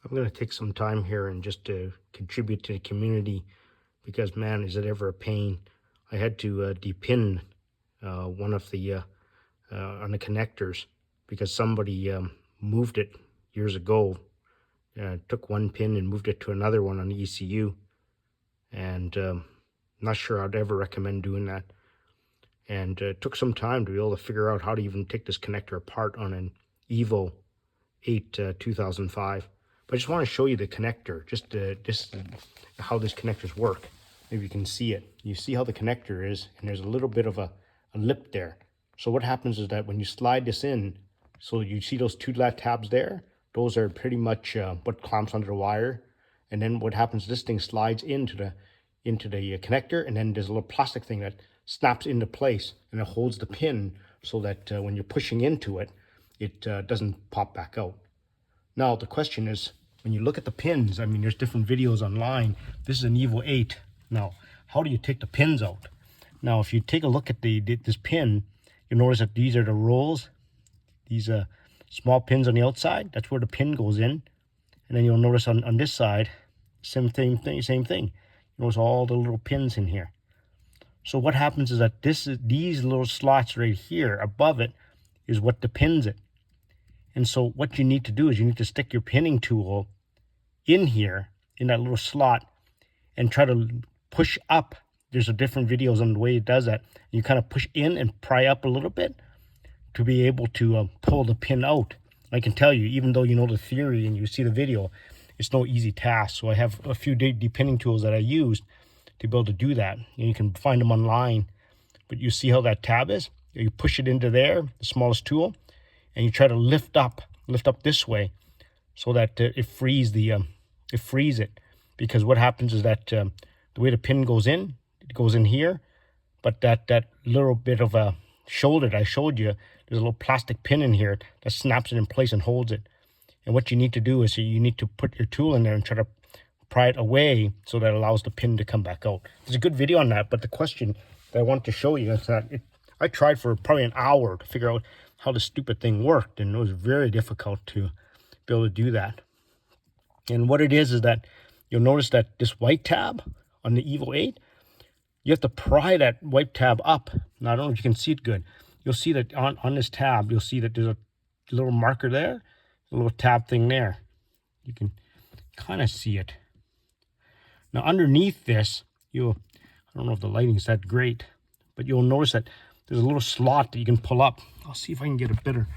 I'm going to take some time here and just to contribute to the community because, man, is it ever a pain. I had to depin one of the on the connectors because somebody moved it years ago. Took one pin and moved it to another one on the ECU, and not sure I'd ever recommend doing that. And it took some time to be able to figure out how to even take this connector apart on an Evo 8 2005. But I just want to show you the connector, just how these connectors work. Maybe you can see it. You see how the connector is, and there's a little bit of a lip there. So what happens is that when you slide this in, so you see those two tabs there, those are pretty much what clamps under the wire. And then what happens, this thing slides into the connector, and then there's a little plastic thing that snaps into place, and it holds the pin so that when you're pushing into it, it doesn't pop back out. Now the question is, when you look at the pins, I mean, there's different videos online. This is an Evo 8. Now, how do you take the pins out? Now, if you take a look at this pin, you'll notice that these are the rolls. These small pins on the outside, that's where the pin goes in. And then you'll notice on this side, same thing. You notice all the little pins in here. So what happens is that these little slots right here above it is what depins it. And so what you need to do is you need to stick your pinning tool in here, in that little slot, and try to push up. There's different videos on the way it does that. You kind of push in and pry up a little bit to be able to pull the pin out. I can tell you, even though you know the theory and you see the video, it's no easy task. So I have a few depinning tools that I used to be able to do that. And you can find them online. But you see how that tab is? You push it into there, the smallest tool, and you try to lift up this way so that it frees it. Because what happens is that the way the pin goes in, it goes in here, but that little bit of a shoulder that I showed you, there's a little plastic pin in here that snaps it in place and holds it. And what you need to do is you need to put your tool in there and try to pry it away so that it allows the pin to come back out. There's a good video on that, but the question that I want to show you is that I tried for probably an hour to figure out how the stupid thing worked, and it was very difficult to be able to do that. And what it is that you'll notice that this white tab on the Evo 8, you have to pry that white tab up. Now, I don't know if you can see it good. You'll see that on this tab, you'll see that there's a little marker there, a little tab thing there. You can kind of see it. Now, underneath this, I don't know if the lighting's that great, but you'll notice that there's a little slot that you can pull up. I'll see if I can get a better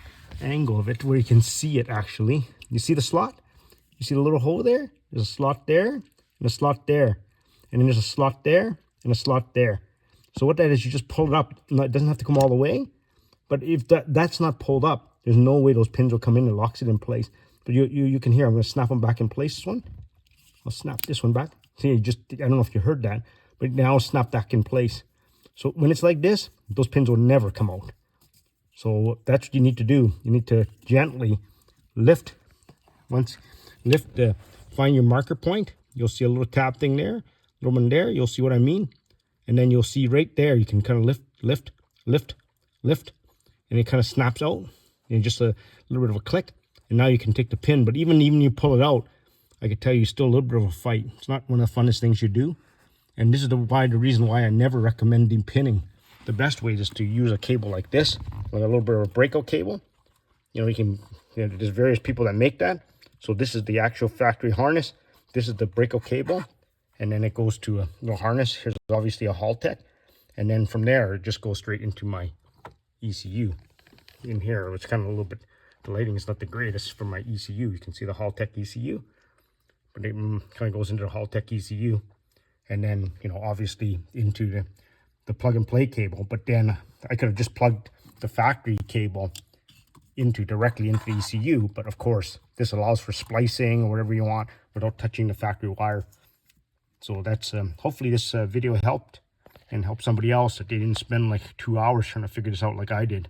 angle of it where you can see it actually. You see the slot? You see the little hole there? There's a slot there and a slot there. And then there's a slot there and a slot there. So what that is, you just pull it up. It doesn't have to come all the way. But if that's not pulled up, there's no way those pins will come in and locks it in place. But you can hear, I'm going to snap them back in place, this one. I'll snap this one back. See, I don't know if you heard that, but now snap back in place. So when it's like this, those pins will never come out. So that's what you need to do. You need to gently lift. Find your marker point. You'll see a little tab thing there, little one there. You'll see what I mean. And then you'll see right there, you can kind of lift, and it kind of snaps out. And just a little bit of a click. And now you can take the pin. But even you pull it out, I can tell you still a little bit of a fight. It's not one of the funnest things you do. And this is the reason why I never recommend depinning. The best way is to use a cable like this, like a little bit of a breakout cable. There's various people that make that. So this is the actual factory harness. This is the breakout cable. And then it goes to a little harness. Here's obviously a Haltech. And then from there, it just goes straight into my ECU. In here, it's kind of a little bit, the lighting is not the greatest for my ECU. You can see the Haltech ECU. But it kind of goes into the Haltech ECU. And then, obviously into the plug and play cable. But then I could have just plugged the factory cable directly into the ECU. But of course, this allows for splicing or whatever you want without touching the factory wire. So that's, hopefully this video helped and helped somebody else that they didn't spend like 2 hours trying to figure this out like I did.